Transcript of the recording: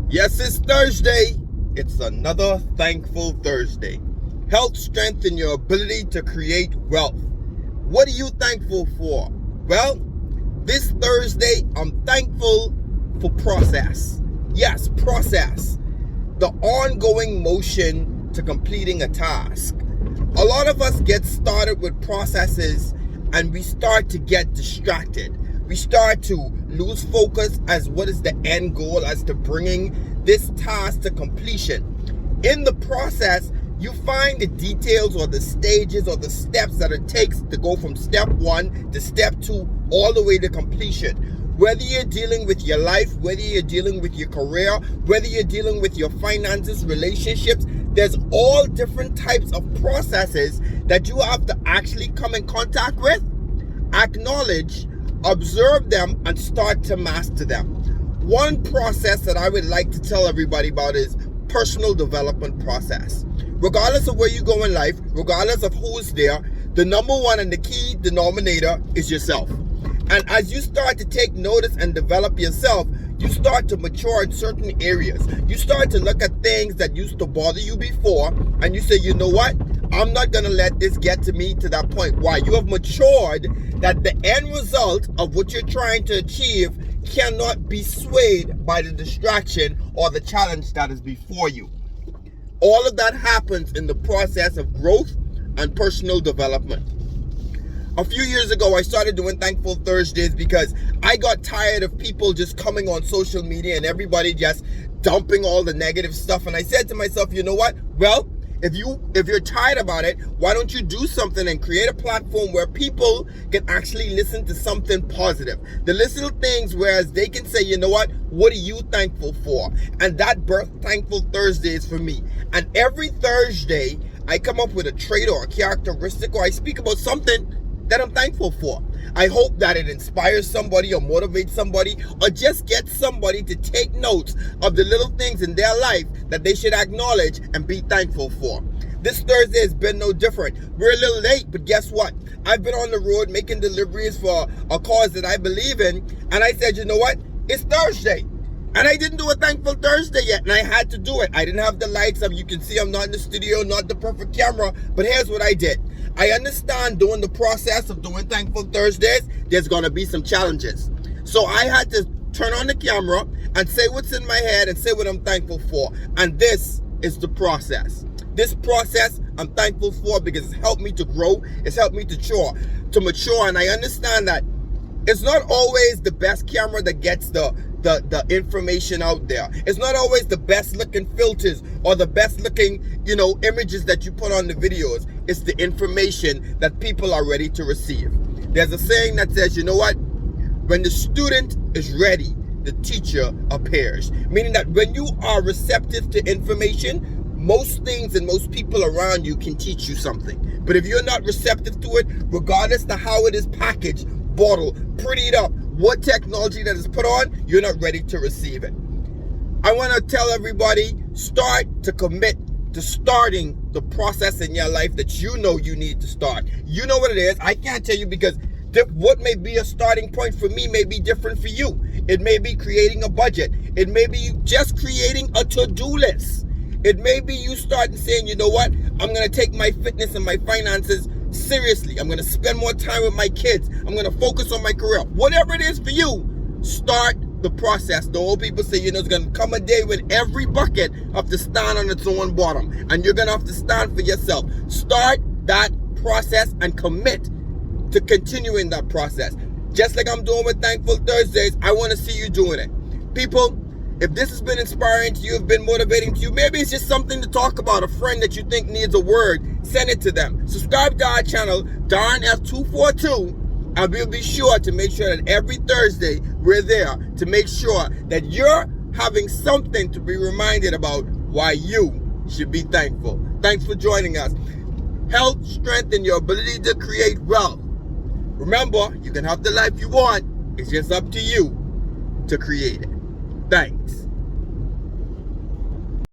Yes, it's Thursday. It's another thankful Thursday. Health, strength, and your ability to create wealth. What are you thankful for? Well, this Thursday, I'm thankful for process. Yes, process. The ongoing motion to completing a task. A lot of us get started with processes and we start to get distracted. We start to lose focus as what is the end goal, as to bringing this task to completion. In the process, you find the details or the stages or the steps that it takes to go from step 1 to step 2 all the way to completion. Whether you're dealing with your life, whether you're dealing with your career, whether you're dealing with your finances, relationships, there's all different types of processes that you have to actually come in contact with, acknowledge, observe them, and start to master them. One process that I would like to tell everybody about is personal development process. Regardless of where you go in life, regardless of who's there, the number one and the key denominator is yourself. And as you start to take notice and develop yourself, you start to mature in certain areas. You start to look at things that used to bother you before, and you say, you know what? I'm not going to let this get to me to that point. Why? You have matured that the end result of what you're trying to achieve cannot be swayed by the distraction or the challenge that is before you. All of that happens in the process of growth and personal development. A few years ago, I started doing Thankful Thursdays because I got tired of people just coming on social media and everybody just dumping all the negative stuff. And I said to myself, you know what? Well, if you're tired about it, why don't you do something and create a platform where people can actually listen to something positive? The little things whereas they can say, you know what are you thankful for? And that birthed Thankful Thursdays for me. And every Thursday, I come up with a trait or a characteristic, or I speak about something that I'm thankful for. I hope that it inspires somebody or motivates somebody or just gets somebody to take notes of the little things in their life that they should acknowledge and be thankful for. This Thursday has been no different. We're a little late, but guess what? I've been on the road making deliveries for a cause that I believe in, and I said, you know what? It's Thursday. And I didn't do a Thankful Thursday yet, and I had to do it. I didn't have the lights up. You can see I'm not in the studio, not the perfect camera, but here's what I did. I understand during the process of doing Thankful Thursdays, there's going to be some challenges. So I had to turn on the camera and say what's in my head and say what I'm thankful for. And this is the process. This process I'm thankful for because it's helped me to grow. It's helped me to mature. And I understand that it's not always the best camera that gets the information out there. It's not always the best looking filters or the best looking, images that you put on the videos. It's the information that people are ready to receive. There's a saying that says, you know what? When the student is ready, the teacher appears. Meaning that when you are receptive to information, most things and most people around you can teach you something. But if you're not receptive to it, regardless of how it is packaged, bottled, prettied up, what technology that is put on, you're not ready to receive it. I want to tell everybody, start to commit to starting the process in your life that you know you need to start. You know what it is. I can't tell you because what may be a starting point for me may be different for you. It may be creating a budget. It may be just creating a to-do list. It may be you starting saying, you know what, I'm going to take my fitness and my finances seriously. I'm going to spend more time with my kids. I'm going to focus on my career. Whatever it is for you, start the process. The old people say, it's going to come a day when every bucket have to stand on its own bottom. And you're going to have to stand for yourself. Start that process and commit to continuing that process. Just like I'm doing with Thankful Thursdays, I want to see you doing it. People, if this has been inspiring to you, have been motivating to you, maybe it's just something to talk about, a friend that you think needs a word, send it to them. Subscribe to our channel, Darn F242, and we'll be sure to make sure that every Thursday we're there to make sure that you're having something to be reminded about why you should be thankful. Thanks for joining us. Health, strength, and your ability to create wealth. Remember, you can have the life you want. It's just up to you to create it. Thanks.